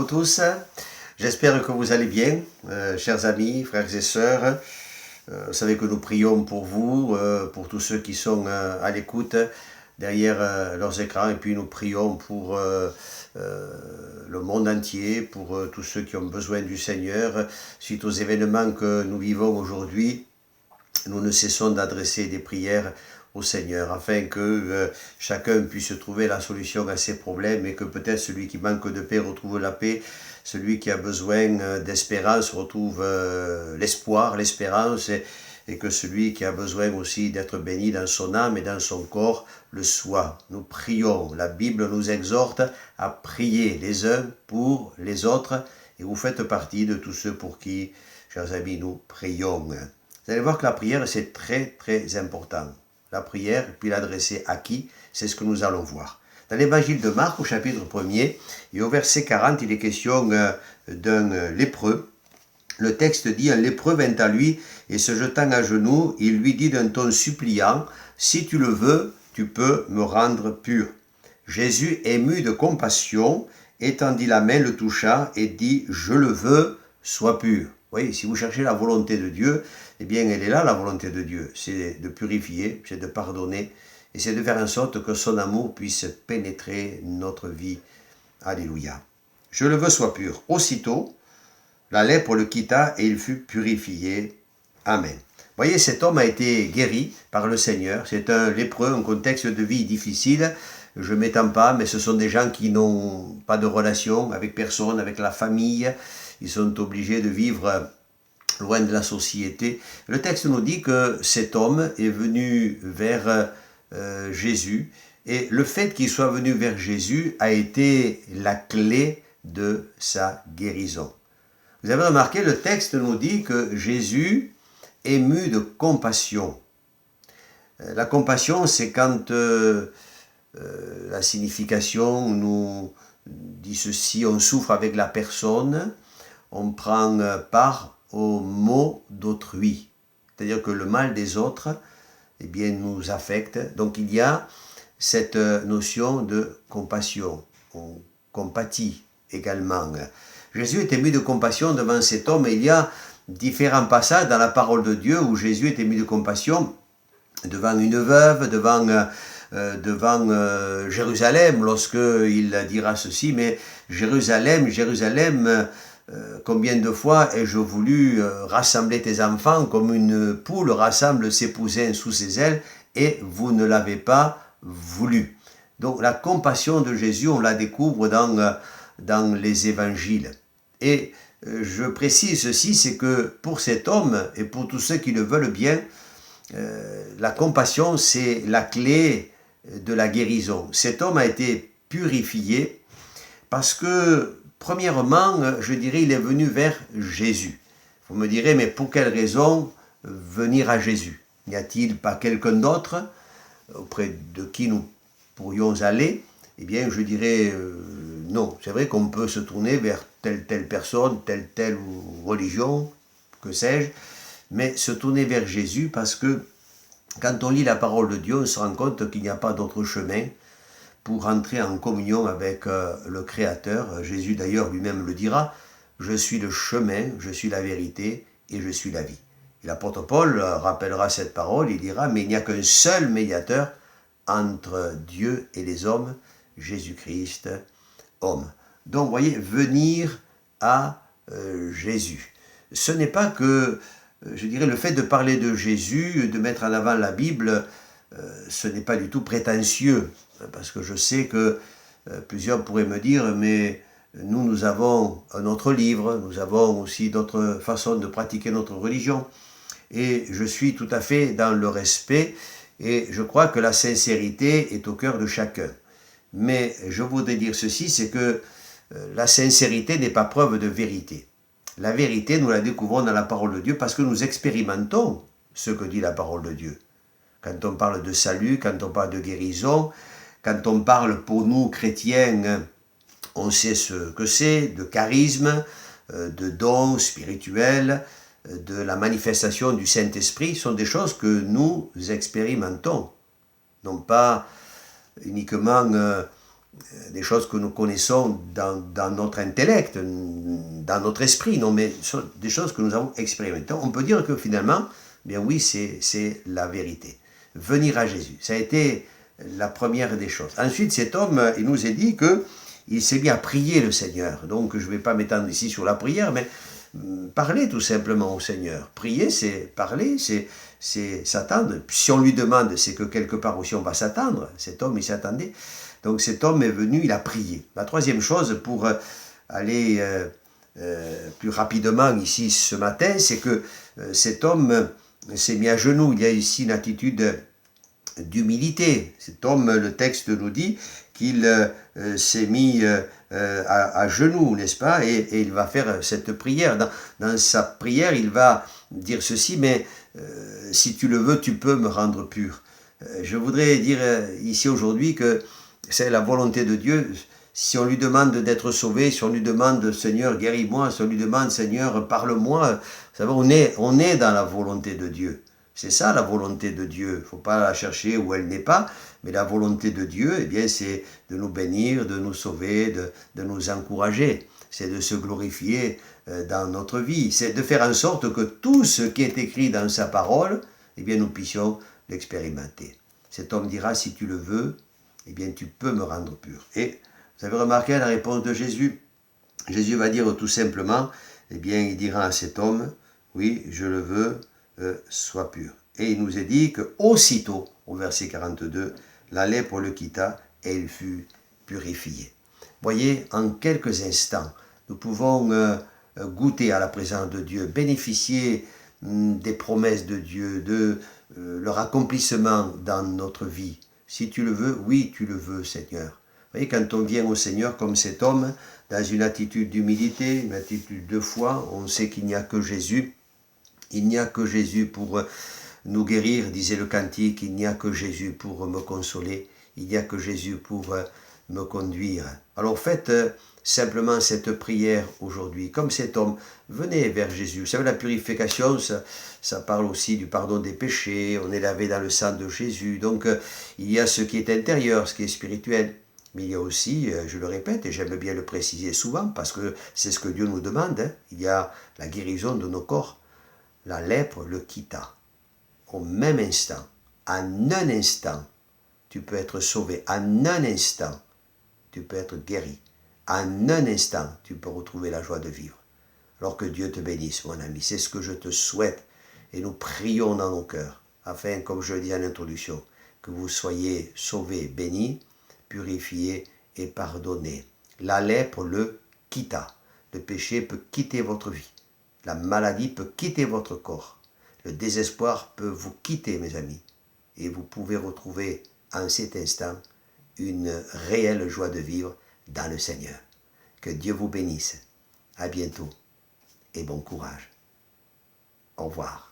tous, j'espère que vous allez bien, chers amis, frères et sœurs. Vous savez que nous prions pour vous, pour tous ceux qui sont à l'écoute derrière leurs écrans, et puis nous prions pour le monde entier, pour tous ceux qui ont besoin du Seigneur. Suite aux événements que nous vivons aujourd'hui, nous ne cessons d'adresser des prières au Seigneur, afin que chacun puisse trouver la solution à ses problèmes, et que peut-être celui qui manque de paix retrouve la paix, celui qui a besoin d'espérance retrouve l'espoir, l'espérance, et que celui qui a besoin aussi d'être béni dans son âme et dans son corps le soit. Nous prions, la Bible nous exhorte à prier les uns pour les autres, et vous faites partie de tous ceux pour qui, chers amis, nous prions. Vous allez voir que la prière, c'est très très important. La prière, puis l'adresser à qui, c'est ce que nous allons voir. Dans l'évangile de Marc, au chapitre 1er, et au verset 40, il est question d'un lépreux. Le texte dit, un lépreux vint à lui, et se jetant à genoux, il lui dit d'un ton suppliant, « Si tu le veux, tu peux me rendre pur. » Jésus, ému de compassion, étendit la main, le toucha, et dit, « Je le veux, sois pur. » Oui, si vous cherchez la volonté de Dieu, eh bien, elle est là, la volonté de Dieu. C'est de purifier, c'est de pardonner, et c'est de faire en sorte que son amour puisse pénétrer notre vie. Alléluia. Je le veux, sois pur. Aussitôt, la lèpre le quitta et il fut purifié. Amen. Vous voyez, cet homme a été guéri par le Seigneur. C'est un lépreux, un contexte de vie difficile. Je ne m'étends pas, mais ce sont des gens qui n'ont pas de relation avec personne, avec la famille. Ils sont obligés de vivre loin de la société. Le texte nous dit que cet homme est venu vers Jésus, et le fait qu'il soit venu vers Jésus a été la clé de sa guérison. Vous avez remarqué, le texte nous dit que Jésus, ému de compassion. La compassion, c'est quand la signification nous dit ceci, on souffre avec la personne, on prend part aux maux d'autrui. C'est-à-dire que le mal des autres, eh bien, nous affecte. Donc il y a cette notion de compassion. On compatit également. Jésus est ému de compassion devant cet homme, et il y a différents passages dans la parole de Dieu où Jésus est ému de compassion devant une veuve, devant Jérusalem, lorsqu'il dira ceci, mais Jérusalem, Jérusalem, combien de fois ai-je voulu rassembler tes enfants comme une poule rassemble ses poussins sous ses ailes, et vous ne l'avez pas voulu. Donc la compassion de Jésus, on la découvre dans les évangiles. Et je précise ceci, c'est que pour cet homme et pour tous ceux qui le veulent bien, la compassion, c'est la clé de la guérison. Cet homme a été purifié parce que, premièrement, je dirais, il est venu vers Jésus. Vous me direz, mais pour quelle raison venir à Jésus? N'y a-t-il pas quelqu'un d'autre auprès de qui nous pourrions aller? Eh bien, je dirais non. C'est vrai qu'on peut se tourner vers telle personne, telle religion, que sais-je, mais se tourner vers Jésus, parce que quand on lit la parole de Dieu, on se rend compte qu'il n'y a pas d'autre chemin pour entrer en communion avec le Créateur. Jésus d'ailleurs lui-même le dira, « Je suis le chemin, je suis la vérité et je suis la vie ». Et l'apôtre Paul rappellera cette parole, il dira, « Mais il n'y a qu'un seul médiateur entre Dieu et les hommes, Jésus-Christ, homme. » Donc, vous voyez, venir à Jésus. Ce n'est pas que, je dirais, le fait de parler de Jésus, de mettre en avant la Bible, ce n'est pas du tout prétentieux, parce que je sais que plusieurs pourraient me dire, mais nous avons un autre livre, nous avons aussi d'autres façons de pratiquer notre religion, et je suis tout à fait dans le respect, et je crois que la sincérité est au cœur de chacun. Mais je voudrais dire ceci, c'est que la sincérité n'est pas preuve de vérité. La vérité, nous la découvrons dans la parole de Dieu parce que nous expérimentons ce que dit la parole de Dieu. Quand on parle de salut, quand on parle de guérison, quand on parle pour nous chrétiens, on sait ce que c'est, de charisme, de dons spirituels, de la manifestation du Saint-Esprit, sont des choses que nous expérimentons. Non pas uniquement des choses que nous connaissons dans notre intellect, dans notre esprit, non, mais des choses que nous avons expérimentées. On peut dire que finalement, bien oui, c'est la vérité. Venir à Jésus, ça a été la première des choses. Ensuite, cet homme, il nous est dit qu'il s'est mis à prier le Seigneur. Donc, je ne vais pas m'étendre ici sur la prière, mais parler tout simplement au Seigneur. Prier, c'est parler, c'est s'attendre. Si on lui demande, c'est que quelque part aussi on va s'attendre. Cet homme, il s'attendait. Donc cet homme est venu, il a prié. La troisième chose, pour aller plus rapidement ici ce matin, c'est que cet homme s'est mis à genoux. Il y a ici une attitude d'humilité. Cet homme, le texte nous dit qu'il s'est mis à genoux, n'est-ce pas, et il va faire cette prière. Dans sa prière, il va dire ceci, mais si tu le veux, tu peux me rendre pur. Je voudrais dire ici aujourd'hui que c'est la volonté de Dieu. Si on lui demande d'être sauvé, si on lui demande Seigneur guéris-moi, si on lui demande Seigneur parle-moi, vous savez, on est dans la volonté de Dieu. C'est ça la volonté de Dieu. Il ne faut pas la chercher où elle n'est pas, mais la volonté de Dieu, eh bien, c'est de nous bénir, de nous sauver, de nous encourager. C'est de se glorifier dans notre vie. C'est de faire en sorte que tout ce qui est écrit dans sa parole, eh bien, nous puissions l'expérimenter. Cet homme dira, si tu le veux, eh bien, tu peux me rendre pur. Et vous avez remarqué la réponse de Jésus. Jésus va dire tout simplement, eh bien, il dira à cet homme, oui, je le veux, sois pur. Et il nous est dit que aussitôt, au verset 42, la lèpre le quitta et il fut purifié. Voyez, en quelques instants, nous pouvons goûter à la présence de Dieu, bénéficier des promesses de Dieu, de leur accomplissement dans notre vie. Si tu le veux, oui, tu le veux, Seigneur. Vous voyez, quand on vient au Seigneur comme cet homme, dans une attitude d'humilité, une attitude de foi, on sait qu'il n'y a que Jésus. Il n'y a que Jésus pour nous guérir, disait le cantique. Il n'y a que Jésus pour me consoler. Il n'y a que Jésus pour me conduire. Alors faites simplement cette prière aujourd'hui, comme cet homme. Venez vers Jésus. Vous savez, la purification, ça parle aussi du pardon des péchés. On est lavé dans le sang de Jésus. Donc, il y a ce qui est intérieur, ce qui est spirituel. Mais il y a aussi, je le répète, et j'aime bien le préciser souvent, parce que c'est ce que Dieu nous demande, hein, il y a la guérison de nos corps. La lèpre le quitta. Au même instant, en un instant, tu peux être sauvé. En un instant, tu peux être guéri. En un instant, tu peux retrouver la joie de vivre. Alors que Dieu te bénisse, mon ami. C'est ce que je te souhaite. Et nous prions dans nos cœurs, afin, comme je le dis en introduction, que vous soyez sauvés, bénis, purifiés et pardonnés. La lèpre le quitta. Le péché peut quitter votre vie. La maladie peut quitter votre corps. Le désespoir peut vous quitter, mes amis. Et vous pouvez retrouver en cet instant une réelle joie de vivre dans le Seigneur. Que Dieu vous bénisse. À bientôt et bon courage. Au revoir.